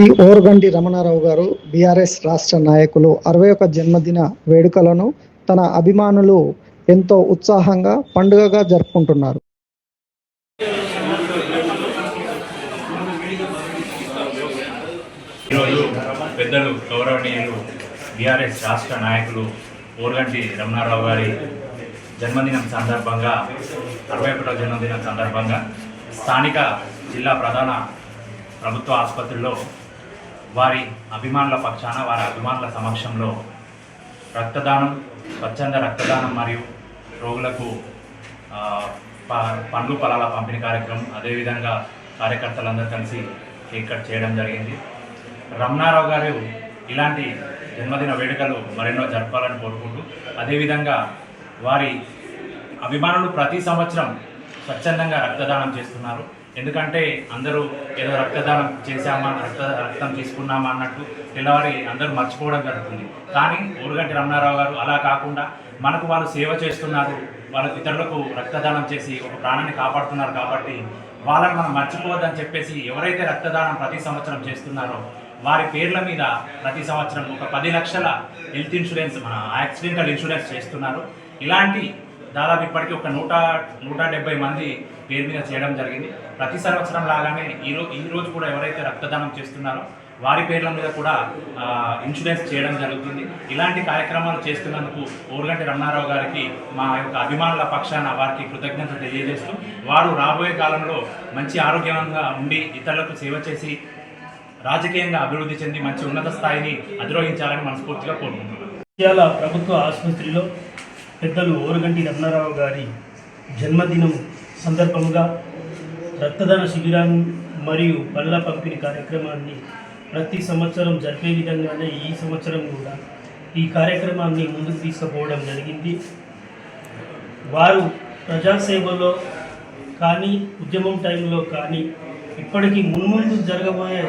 ఓరుగంటి రమణారావు గారు బీఆర్ఎస్ రాష్ట్ర నాయకులు 61 జన్మదిన వేడుకలను తన అభిమానులు ఎంతో ఉత్సాహంగా పండుగగా జరుపుకుంటున్నారు. ఈరోజు పెద్దలు గౌరవనీయులు బీఆర్ఎస్ రాష్ట్ర నాయకులు ఓరుగంటి రమణారావు గారి జన్మదినం సందర్భంగా 61వ జన్మదినం సందర్భంగా స్థానిక జిల్లా ప్రధాన ప్రభుత్వ ఆసుపత్రిలో వారి అభిమానుల పక్షాన వారి అభిమానుల సమక్షంలో రక్తదానం, స్వచ్ఛంద రక్తదానం మరియు రోగులకు పండ్లు పొలాల పంపిణీ కార్యక్రమం, అదేవిధంగా కార్యకర్తలందరూ కలిసి కేక్ కట్ చేయడం జరిగింది. రమణారావు గారు ఇలాంటి జన్మదిన వేడుకలు మరెన్నో జరపాలని కోరుకుంటూ, అదేవిధంగా వారి అభిమానులు ప్రతి సంవత్సరం స్వచ్ఛందంగా రక్తదానం చేస్తున్నారు. ఎందుకంటే అందరూ ఏదో రక్తదానం చేశామా, రక్తం తీసుకున్నామా అన్నట్టు తెల్లవారి అందరూ మర్చిపోవడం జరుగుతుంది. కానీ ఓరుగంటి రమణారావు గారు అలా కాకుండా మనకు వాళ్ళు సేవ చేస్తున్నారు, వాళ్ళకు ఇతరులకు రక్తదానం చేసి ఒక ప్రాణాన్ని కాపాడుతున్నారు. కాబట్టి వాళ్ళని మనం మర్చిపోవద్దని చెప్పేసి ఎవరైతే రక్తదానం ప్రతి సంవత్సరం చేస్తున్నారో వారి పేర్ల మీద ప్రతి సంవత్సరం ఒక 10 లక్షల హెల్త్ ఇన్సూరెన్స్, మన యాక్సిడెంటల్ ఇన్సూరెన్స్ చేస్తున్నారు. ఇలాంటి దాదాపు ఇప్పటికీ ఒక 170 మంది పేరు మీద చేయడం జరిగింది. ప్రతి సంవత్సరం లాగానే ఈరోజు కూడా ఎవరైతే రక్తదానం చేస్తున్నారో వారి పేర్ల మీద కూడా ఇన్సూరెన్స్ చేయడం జరుగుతుంది. ఇలాంటి కార్యక్రమాలు చేస్తున్నందుకు ఓరుగంటి రమణారావు గారికి మా యొక్క అభిమానుల పక్షాన వారికి కృతజ్ఞతలు తెలియజేస్తూ, వారు రాబోయే కాలంలో మంచి ఆరోగ్యంగా ఉండి ఇతరులకు సేవ చేసి రాజకీయంగా అభివృద్ధి చెంది మంచి ఉన్నత స్థాయిని అధిరోహించాలని మనస్ఫూర్తిగా కోరుకుంటున్నాను. ఇవాళ ప్రభుత్వ ఆసుపత్రిలో పెద్దలు ఓరుగంటి రమణారావు గారి జన్మదినం సందర్భంగా రక్తదాన శిబిరాన్ని మరియు పళ్ళ పంపిణీ కార్యక్రమాన్ని ప్రతి సంవత్సరం జరిపే విధంగానే ఈ సంవత్సరం కూడా ఈ కార్యక్రమాన్ని ముందుకు తీసుకుపోవడం జరిగింది. వారు ప్రజాసేవలో కానీ ఉద్యమం టైంలో కానీ ఇప్పటికీ మున్ముందు జరగబోయే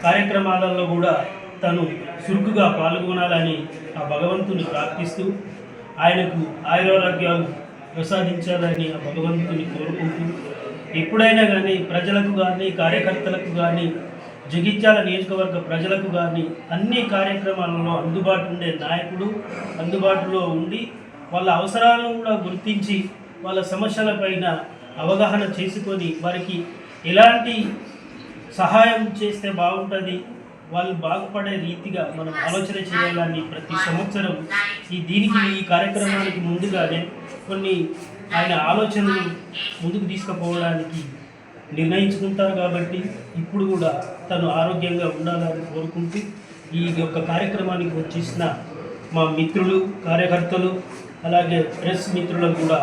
కార్యక్రమాలలో కూడా తను చురుకుగా పాల్గొనాలని ఆ భగవంతుని ప్రార్థిస్తూ ఆయనకు ఆయురారోగ్యాలు ప్రసాదించాలని ఆ భగవంతుని కోరుకుంటూ, ఎప్పుడైనా కానీ ప్రజలకు కానీ కార్యకర్తలకు కానీ జగిత్యాల నియోజకవర్గ ప్రజలకు కానీ అన్ని కార్యక్రమాలలో అందుబాటు ఉండే నాయకుడు, అందుబాటులో ఉండి వాళ్ళ అవసరాలను కూడా గుర్తించి వాళ్ళ సమస్యలపైన అవగాహన చేసుకొని వారికి ఎలాంటి సహాయం చేస్తే బాగుంటుంది, వాళ్ళు బాగుపడే రీతిగా మనం ఆలోచన చేయాలని ప్రతి సంవత్సరం ఈ కార్యక్రమానికి ముందుగానే కొన్ని ఆయన ఆలోచనలు ముందుకు తీసుకుపోవడానికి నిర్ణయించుకుంటారు. కాబట్టి ఇప్పుడు కూడా తను ఆరోగ్యంగా ఉండాలని కోరుకుంటూ ఈ యొక్క కార్యక్రమానికి వచ్చేసిన మా మిత్రులు, కార్యకర్తలు, అలాగే ప్రెస్ మిత్రులకు కూడా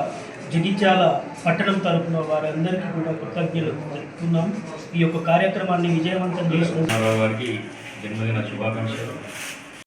జగిత్యాల పట్టణం తరఫున వారందరికీ కూడా కృతజ్ఞతలు తెలుపుతున్నాం. ఈ యొక్క కార్యక్రమాన్ని విజయవంతం చేసుకుంటున్న వారికి జన్మదిన శుభాకాంక్షలు.